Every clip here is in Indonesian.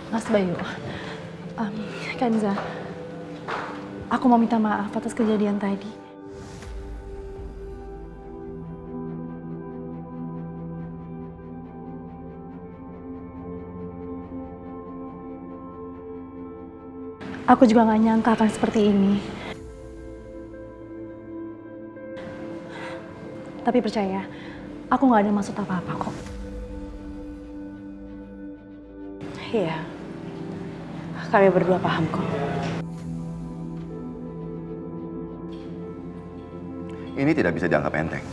Mas Bayu, Kenza, aku mau minta maaf atas kejadian tadi. Aku juga gak nyangka akan seperti ini. Tapi percaya, aku gak ada maksud apa-apa kok. Iya, kami berdua paham kok. Ini tidak bisa dianggap enteng.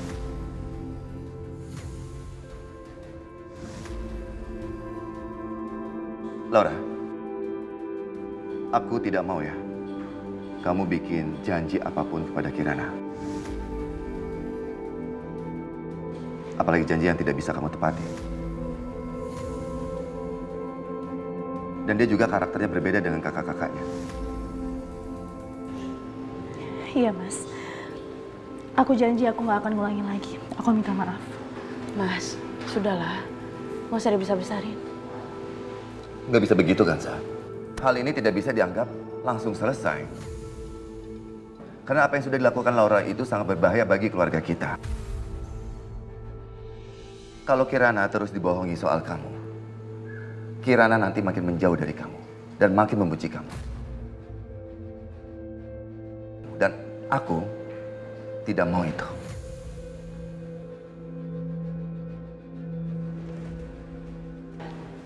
Laura, aku tidak mau ya kamu bikin janji apapun kepada Kirana. Apalagi janji yang tidak bisa kamu tepati. Dan dia juga karakternya berbeda dengan kakak-kakaknya. Iya, Mas. Aku janji aku gak akan ngulangin lagi. Aku minta maaf. Mas, sudahlah. Nggak usah dibesar-besarin. Nggak bisa begitu kan, Sa? Hal ini tidak bisa dianggap langsung selesai. Karena apa yang sudah dilakukan Laura itu sangat berbahaya bagi keluarga kita. Kalau Kirana terus dibohongi soal kamu, Kirana nanti makin menjauh dari kamu dan makin membenci kamu. Dan aku tidak mau itu.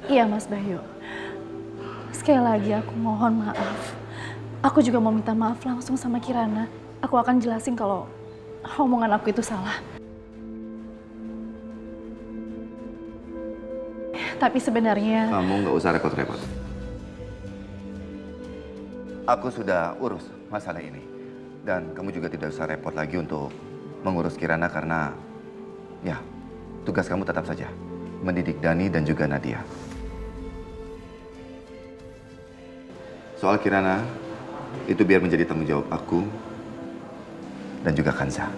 Iya, Mas Bayu. Sekali lagi aku mohon maaf. Aku juga mau minta maaf langsung sama Kirana. Aku akan jelasin kalau omongan aku itu salah. Tapi sebenarnya... Kamu nggak usah repot-repot. Aku sudah urus masalah ini. Dan kamu juga tidak usah repot lagi untuk mengurus Kirana karena... ya, tugas kamu tetap saja mendidik Dani dan juga Nadia. Soal Kirana, itu biar menjadi tanggung jawab aku dan juga Kanza.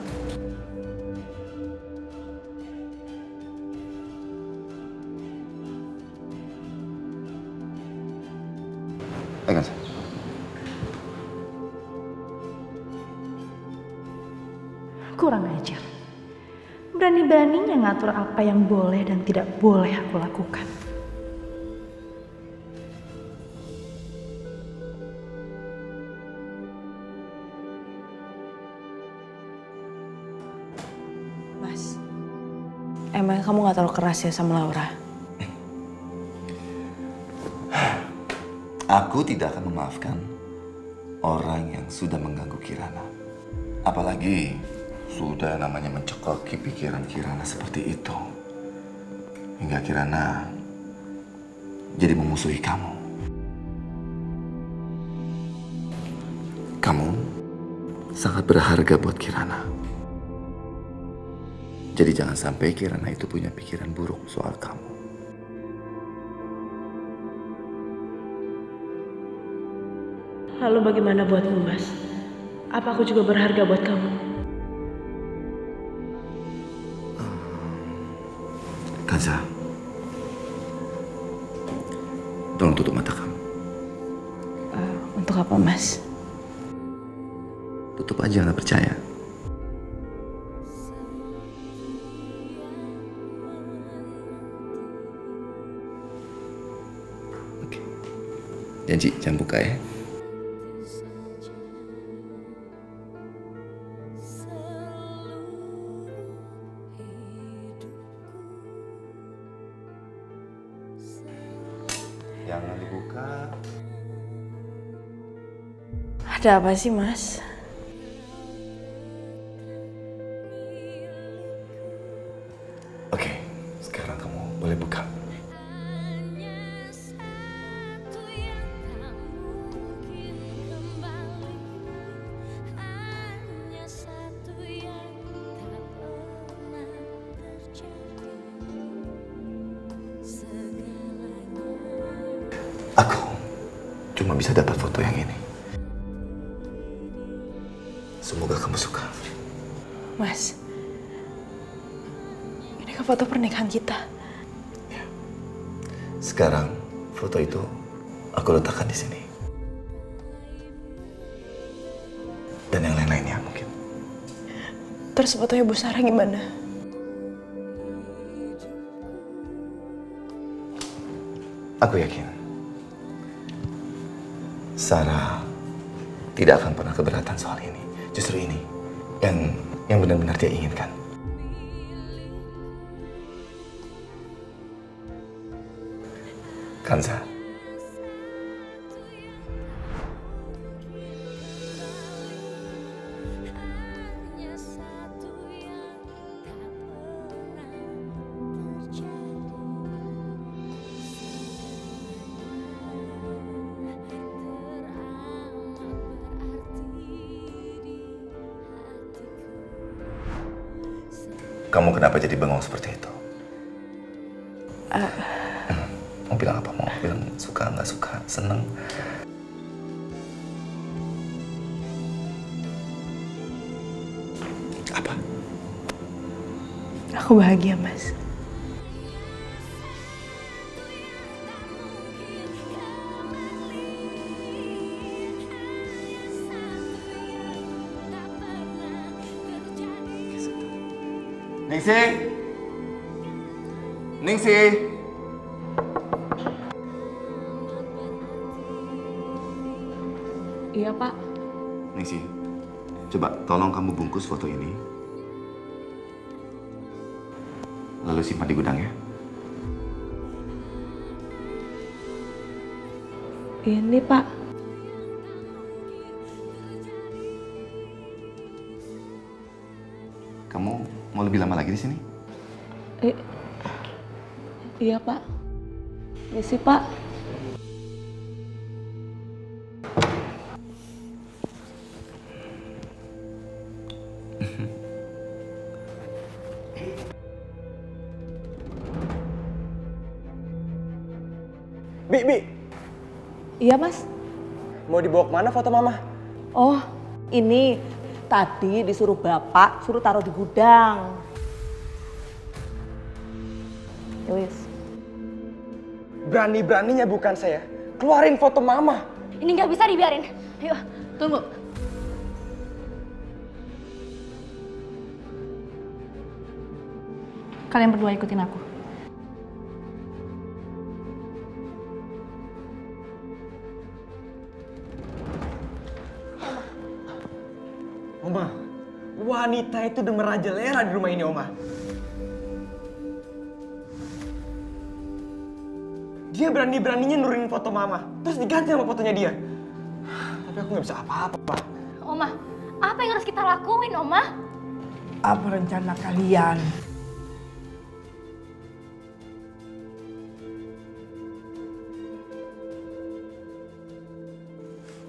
Ayo, Kanza. Kurang ajar. Berani-beraninya ngatur apa yang boleh dan tidak boleh aku lakukan. Mas, emang kamu gak terlalu keras ya sama Laura? Aku tidak akan memaafkan orang yang sudah mengganggu Kirana. Apalagi sudah namanya mencekoki pikiran Kirana seperti itu. Hingga Kirana jadi memusuhi kamu. Kamu sangat berharga buat Kirana. Jadi jangan sampai Kirana itu punya pikiran buruk soal kamu. Lalu bagaimana buatmu, Mas? Apa aku juga berharga buat kamu? Kanza, tolong tutup mata kamu. Untuk apa, Mas? Tutup aja, nggak percaya. Oke. Janji, jangan buka ya. Jangan dibuka. Ada apa sih, Mas? Oke, sekarang kamu boleh buka. Aku cuma bisa dapat foto yang ini. Semoga kamu suka. Mas, ini kan foto pernikahan kita. Ya. Sekarang foto itu aku letakkan di sini. Dan yang lain-lainnya mungkin. Terus fotonya Bu Sarah gimana? Aku yakin Sarah tidak akan pernah keberatan soal ini. Justru ini yang benar-benar dia inginkan. Kanza. Kamu kenapa jadi bengong seperti itu? Mau bilang apa? Mau bilang suka, nggak suka, seneng? Apa? Aku bahagia, Mas. Ningsih! Ningsih! Iya, Pak. Ningsih, coba tolong kamu bungkus foto ini. Lalu simpan di gudang ya. Ini, Pak. Kamu mau lebih lama lagi di sini? Iya, Pak. Misi, Pak. Bi. Iya, Mas. Mau dibawa kemana foto mama? Oh, ini tadi disuruh bapak suruh taruh di gudang. Yowis. Berani-beraninya bukan saya. Keluarin foto mama. Ini nggak bisa dibiarin. Ayo, tunggu. Kalian berdua ikutin aku. Oma, wanita itu udah merajalela di rumah ini, Oma. Dia berani-beraninya nurunin foto mama, terus diganti sama fotonya dia. Tapi aku nggak bisa apa-apa, Pak. Oma, apa yang harus kita lakuin, Oma? Apa rencana kalian?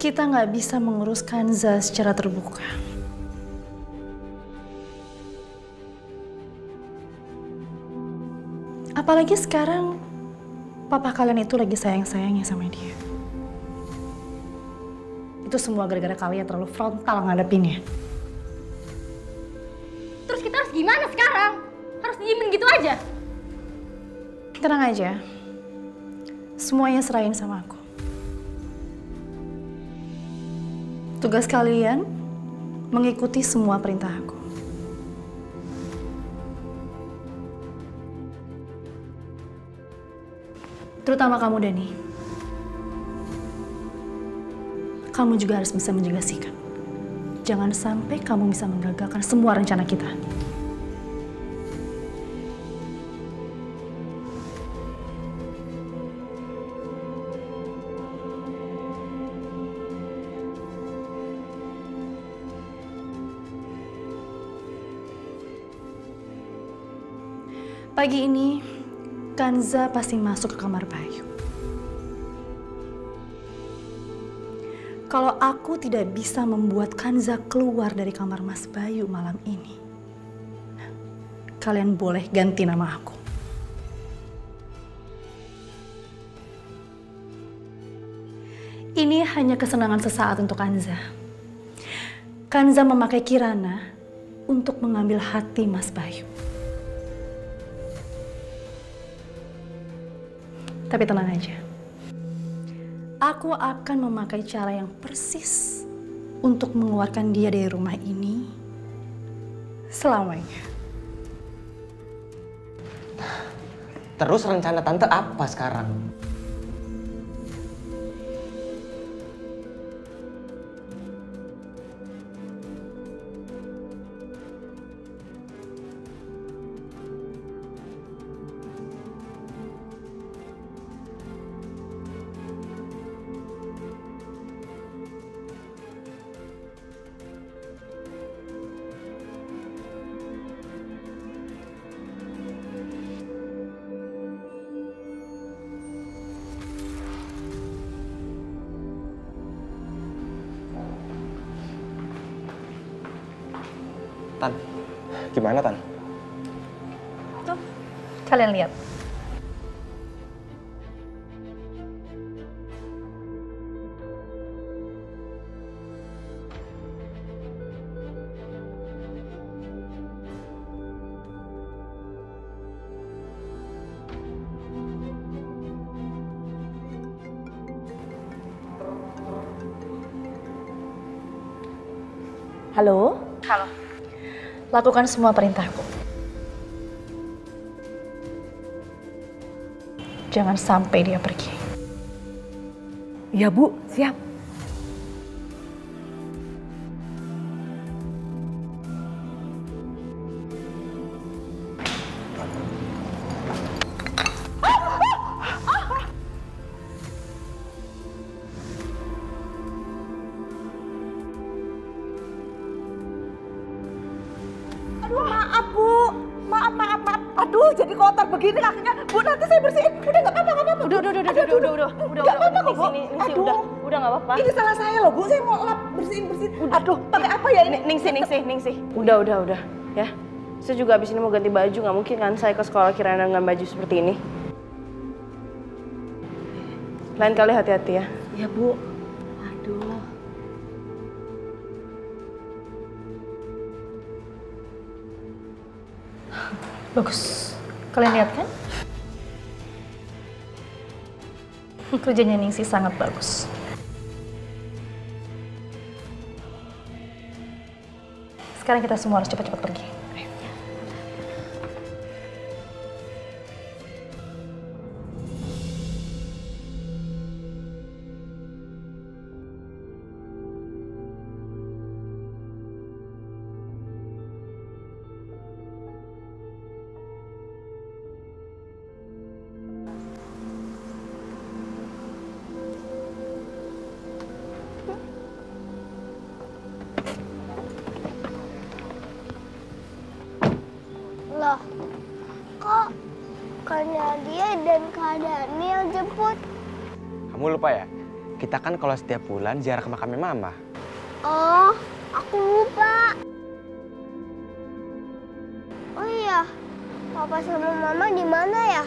Kita nggak bisa mengurus Kanza secara terbuka. Apalagi sekarang papa kalian itu lagi sayang-sayangnya sama dia. Itu semua gara-gara kalian terlalu frontal ngadepinnya. Terus kita harus gimana sekarang? Harus diemin gitu aja? Tenang aja. Semuanya serahin sama aku. Tugas kalian mengikuti semua perintah aku. Terutama kamu, Dani. Kamu juga harus bisa menjaga sikap. Jangan sampai kamu bisa menggagalkan semua rencana kita. Pagi ini, Kanza pasti masuk ke kamar Bayu. Kalau aku tidak bisa membuat Kanza keluar dari kamar Mas Bayu malam ini, kalian boleh ganti nama aku. Ini hanya kesenangan sesaat untuk Kanza. Kanza memakai Kirana untuk mengambil hati Mas Bayu. Tapi tenang aja. aku akan memakai cara yang persis untuk mengeluarkan dia dari rumah ini selamanya. Terus rencana tante apa sekarang? Tan, gimana Tan? Tuh, kalian lihat. Halo? Halo. Lakukan semua perintahku. Jangan sampai dia pergi. Ya Bu, siap. Aduh, maaf Bu. Maaf. Aduh, jadi kotor begini kakinya. Bu, nanti saya bersihin. Udah nggak apa-apa. Udah. Nggak apa-apa kok, Bu. Ningsih, Aduh. udah nggak apa-apa. Ini salah saya loh, Bu. Saya mau lap bersihin. Aduh, pakai apa ya ini? Ningsih. Udah. Ya. Saya juga abis ini mau ganti baju, nggak mungkin kan saya ke sekolah Kirana dengan baju seperti ini. Lain kali hati-hati ya. Ya Bu. Aduh. Bagus. Kalian lihat kan? Kerjanya Ningsih sangat bagus. Sekarang kita semua harus cepat-cepat pergi. Ayo. Loh, kok Kak Nadia dan Kak Daniel jemput? Kamu lupa ya? Kita kan kalau setiap bulan ziarah ke makamnya Mama. Oh, aku lupa. Oh iya, Papa sama Mama di mana ya?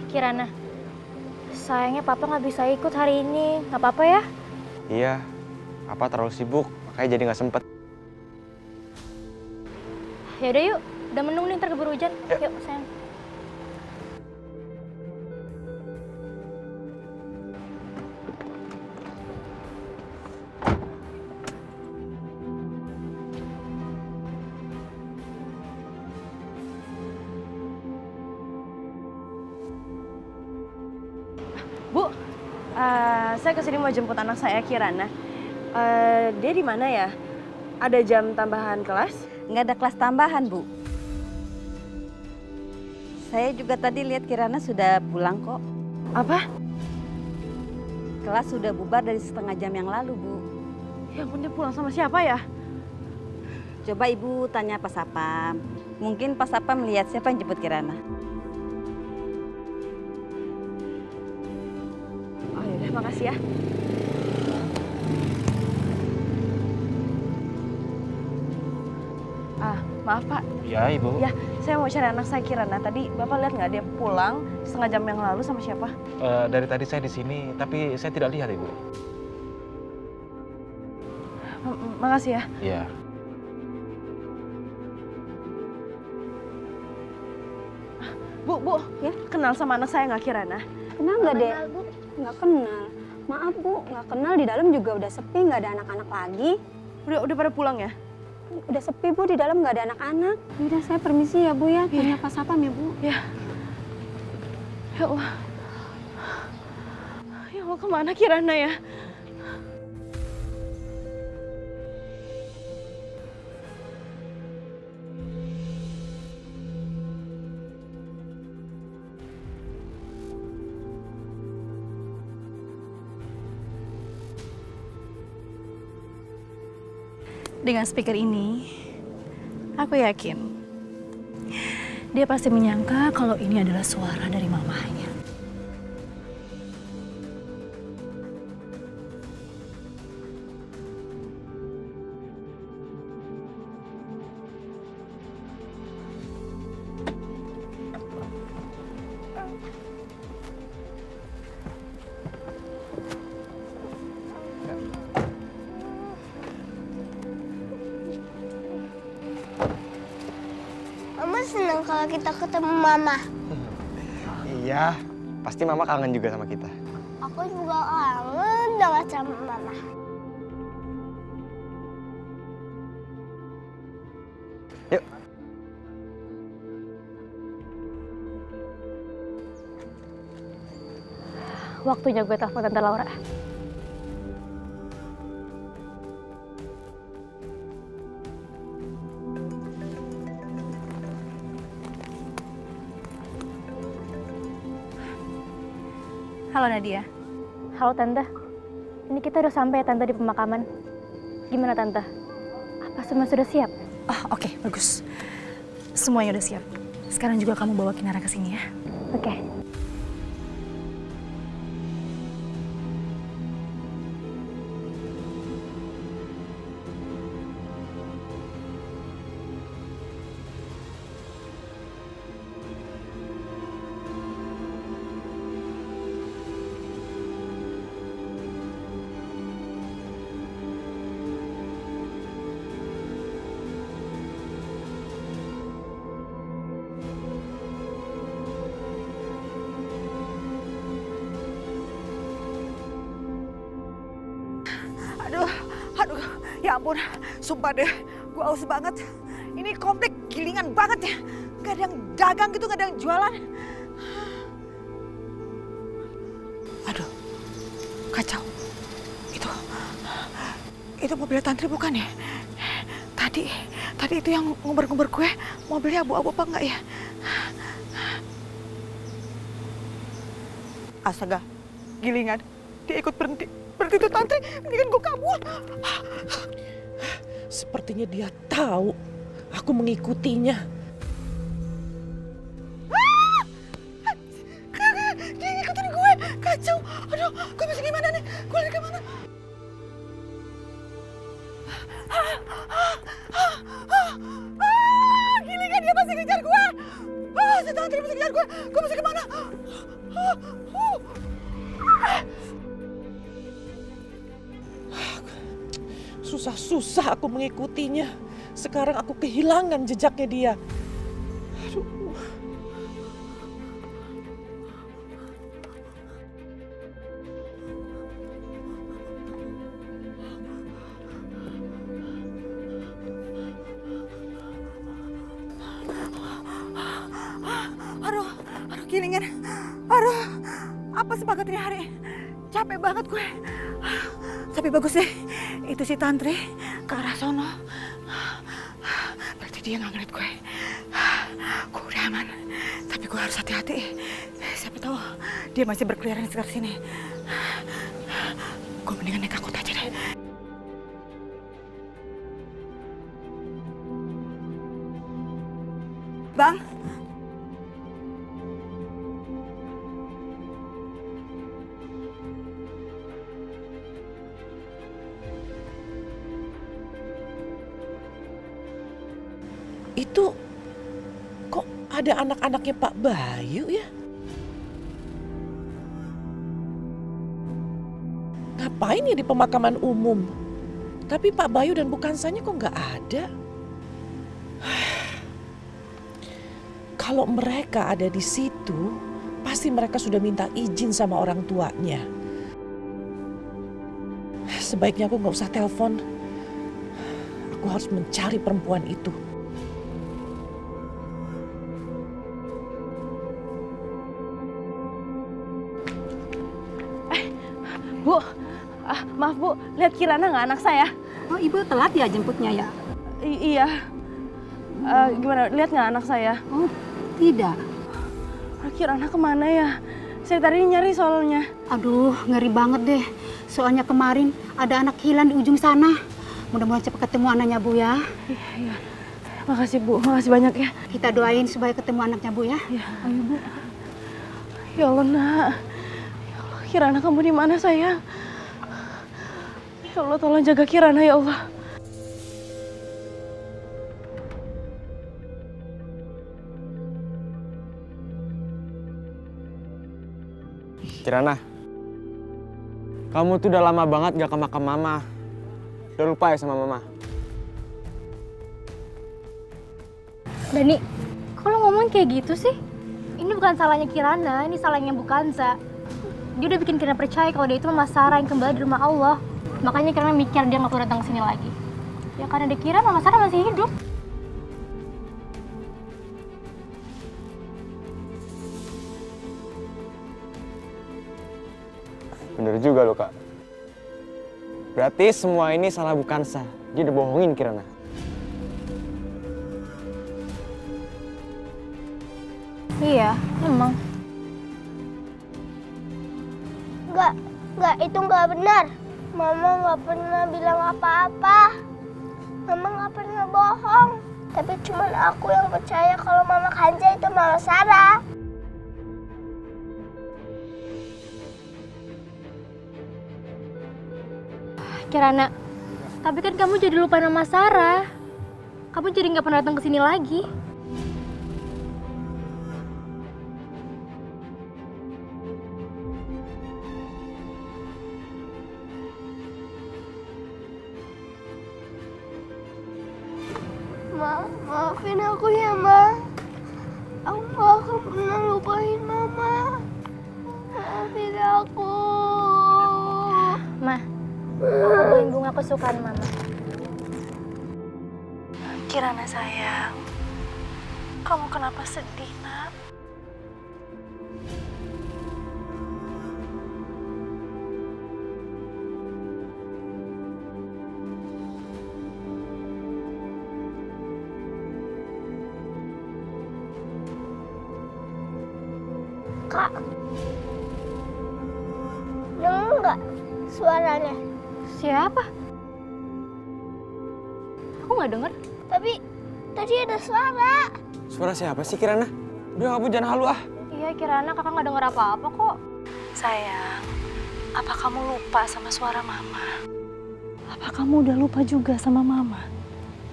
Kirana, sayangnya Papa nggak bisa ikut hari ini. Nggak apa-apa ya? Iya, Papa terlalu sibuk, makanya jadi nggak sempet. Yaudah yuk, udah mendung nih ntar keburu hujan. Yuk. Yuk sayang. Bu, saya kesini mau jemput anak saya Kirana. Dia di mana ya? Ada jam tambahan kelas? Nggak ada kelas tambahan, Bu. Saya juga tadi lihat Kirana sudah pulang kok. Apa? Kelas sudah bubar dari setengah jam yang lalu, Bu. Ya ampun, dia pulang sama siapa ya? Coba Ibu tanya Pak Sapam. Mungkin Pak Sapam melihat siapa yang jemput Kirana. Oh yaudah, makasih ya. Maaf Pak. Iya, Ibu. Ya, saya mau cari anak saya Kirana. Tadi Bapak lihat nggak dia pulang setengah jam yang lalu sama siapa? Dari tadi saya di sini, tapi saya tidak lihat, Ibu. Makasih ya. Iya. Bu, ya kenal sama anak saya nggak Kirana? Kenal nggak, Dek? Nggak kenal. Maaf, Bu, nggak kenal. Di dalam juga udah sepi, nggak ada anak-anak lagi. Udah pada pulang ya? Udah sepi, Bu, di dalam nggak ada anak-anak. Udah, saya permisi ya, Bu, ya. Tanya Pak Sapam ya, Bu. Ya. Ya Allah. Ya Allah, kemana Kirana ya? Dengan speaker ini, aku yakin dia pasti menyangka kalau ini adalah suara dari mamahnya. Mama senang kalau kita ketemu Mama. Iya, pasti Mama kangen juga sama kita. Aku juga kangen banget sama Mama. Yuk. Waktunya gue telepon Tante Laura. Halo Nadia. Halo Tante, ini kita udah sampai Tante di pemakaman. Gimana Tante? Apa semua sudah siap? Oh oke, bagus. Semuanya udah siap. Sekarang juga kamu bawa Kinara ke sini ya. Oke. Aduh, ya ampun, sumpah deh, gue haus banget. Ini komplek gilingan banget ya, gak ada yang dagang gitu, gak ada yang jualan. Aduh, kacau. Itu mobil Tantri bukan ya? Tadi itu yang ngumbar-ngumbar gue, mobilnya abu-abu apa enggak ya? Astaga, gilingan, dia ikut berhenti itu Tantri, ini kan gue kabur. Sepertinya dia tahu aku mengikutinya. Dia ngikutin gue, kacau. Aduh, gue mesti gimana nih? Gue lari kemana? Gilingan, dia masih ngejar gue. Si Tantri masih ngejar gue. Gue mesti kemana? Susah-susah aku mengikutinya. Sekarang aku kehilangan jejaknya dia. Aduh. Aduh, gilingan. Aduh, apa semangat ini hari? Capek banget gue. Tapi bagus deh, itu si Tantri ke arah sono. Berarti dia nggak ngeliat gue. Gue udah aman, tapi gue harus hati-hati. Siapa tahu dia masih berkeliaran di sekitar sini. Gue mendingan naik angkot aja deh. Bang. Itu kok ada anak-anaknya Pak Bayu ya? Ngapain ya di pemakaman umum? Tapi Pak Bayu dan Bu Kansanya kok nggak ada? Kalau mereka ada di situ, pasti mereka sudah minta izin sama orang tuanya. Sebaiknya aku nggak usah telepon. Aku harus mencari perempuan itu. Bu, maaf Bu, lihat Kirana nggak anak saya? Oh, Ibu telat ya jemputnya ya? Iya. Gimana, lihat nggak anak saya? Oh, tidak. Kirana kemana ya? Saya tadi nyari soalnya. Aduh, ngeri banget deh. Soalnya kemarin ada anak hilang di ujung sana. Mudah-mudahan cepat ketemu anaknya Bu ya. Iya. Makasih Bu, makasih banyak ya. Kita doain supaya ketemu anaknya Bu ya. Iya, ayo Bu. Ya Allah, Nak. Kirana kamu di mana sayang? Ya Allah, tolong jaga Kirana ya Allah. Kirana, kamu tuh udah lama banget gak ke makam Mama. Udah lupa ya sama Mama? Dani, kok lo ngomong kayak gitu sih? Ini bukan salahnya Kirana, ini salahnya Bukanza. Dia udah bikin Kirana percaya kalau dia itu Mama Sarah yang kembali di rumah Allah. Makanya Kirana mikir dia nggak perlu datang ke sini lagi. Ya karena dia kira Mama Sarah masih hidup. Bener juga lo, Kak. Berarti semua ini salah Bukanza. Dia udah bohongin Kirana. Iya, emang. Enggak, itu enggak benar. Mama enggak pernah bilang apa-apa. Mama enggak pernah bohong. Tapi cuma aku yang percaya kalau Mama Kanza itu Mama Sarah. Kirana, tapi kan kamu jadi lupa nama Sarah. Kamu jadi nggak pernah datang ke sini lagi. Maafin aku ya, Ma. Aku gak akan pernah lupain Mama. Maafin aku. Ma, aku beliin bunga kesukaan Mama. Kirana sayang, kamu kenapa sedih, Nak? Kak, dengar nggak suaranya? Siapa? Aku nggak dengar. Tapi tadi ada suara. Suara siapa sih, Kirana? Udah, kamu jangan halu ah. Iya, Kirana, kakak nggak dengar apa-apa kok. Sayang, apa kamu lupa sama suara Mama? Apa kamu udah lupa juga sama Mama?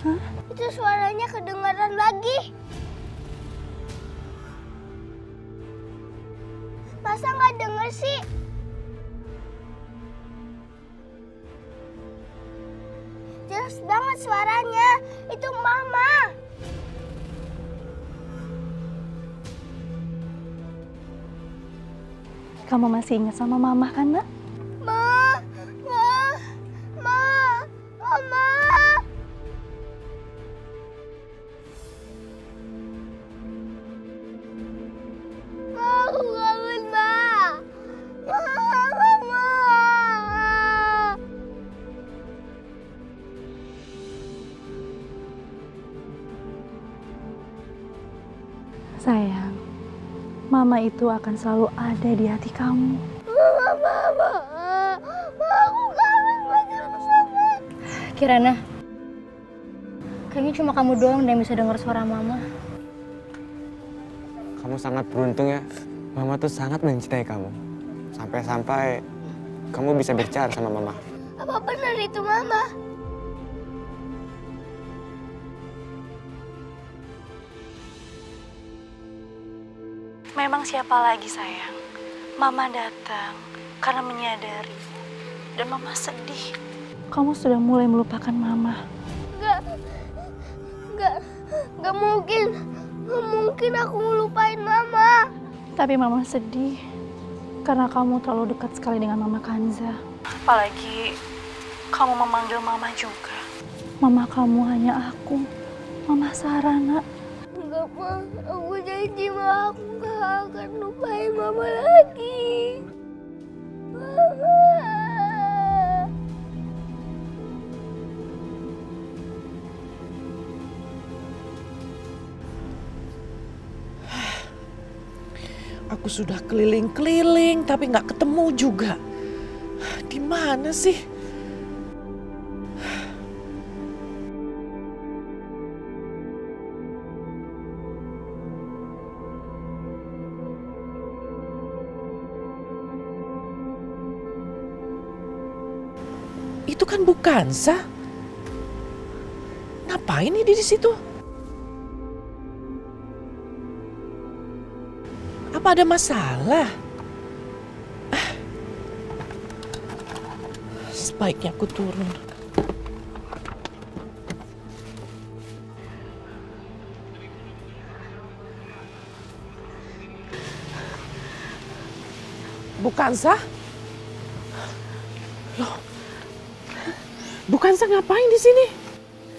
Hah? Itu suaranya kedengaran lagi. Masa nggak denger sih? Jelas banget suaranya. Itu Mama. Kamu masih ingat sama Mama kan, Nak? Mama. Aku kangen, Ma. Mama. Sayang, Mama itu akan selalu ada di hati kamu. Mama. Aku kangen banget. Kirana, kayaknya cuma kamu doang yang bisa dengar suara Mama. Kamu sangat beruntung ya. Mama tuh sangat mencintai kamu. Sampai-sampai kamu bisa bicara sama Mama. Apa benar itu Mama? Memang siapa lagi, sayang? Mama datang karena menyadari dan Mama sedih. Kamu sudah mulai melupakan Mama. Enggak mungkin. Gak mungkin aku ngelupain Mama. Tapi Mama sedih karena kamu terlalu dekat sekali dengan Mama Kanza. Apalagi kamu memanggil Mama juga. Mama kamu hanya aku, Mama Sarah, nak. Enggak, Ma. Aku janji, Ma. Aku gak akan lupain Mama lagi. Mama. Aku sudah keliling-keliling tapi nggak ketemu juga. Di mana sih? Itu kan Bukansa. Ngapain dia di situ? Apa ada masalah? Sebaiknya aku turun. Bukansa? Loh, Bukansa ngapain di sini?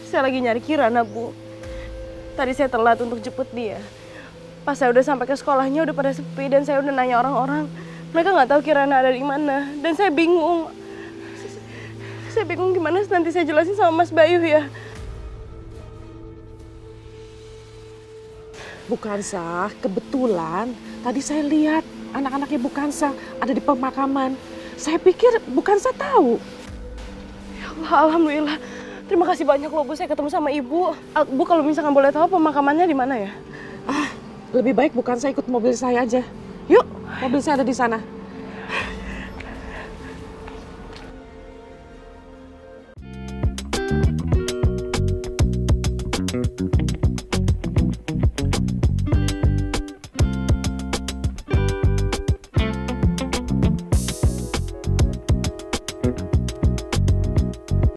Saya lagi nyari Kirana, Bu. Tadi saya telat untuk jemput dia. Pas saya udah sampai ke sekolahnya udah pada sepi dan saya udah nanya orang-orang. Mereka nggak tahu Kirana ada di mana dan saya bingung. Saya bingung gimana nanti saya jelasin sama Mas Bayu ya. Bukansa, kebetulan tadi saya lihat anak-anaknya Bukansa ada di pemakaman. Saya pikir Bukansa tahu. Ya Allah, alhamdulillah. Terima kasih banyak loh, Bu. Saya ketemu sama Ibu. Bu, kalau misalkan boleh tahu pemakamannya di mana ya? Lebih baik Bukansa ikut mobil saya aja. Yuk, mobil saya ada di sana.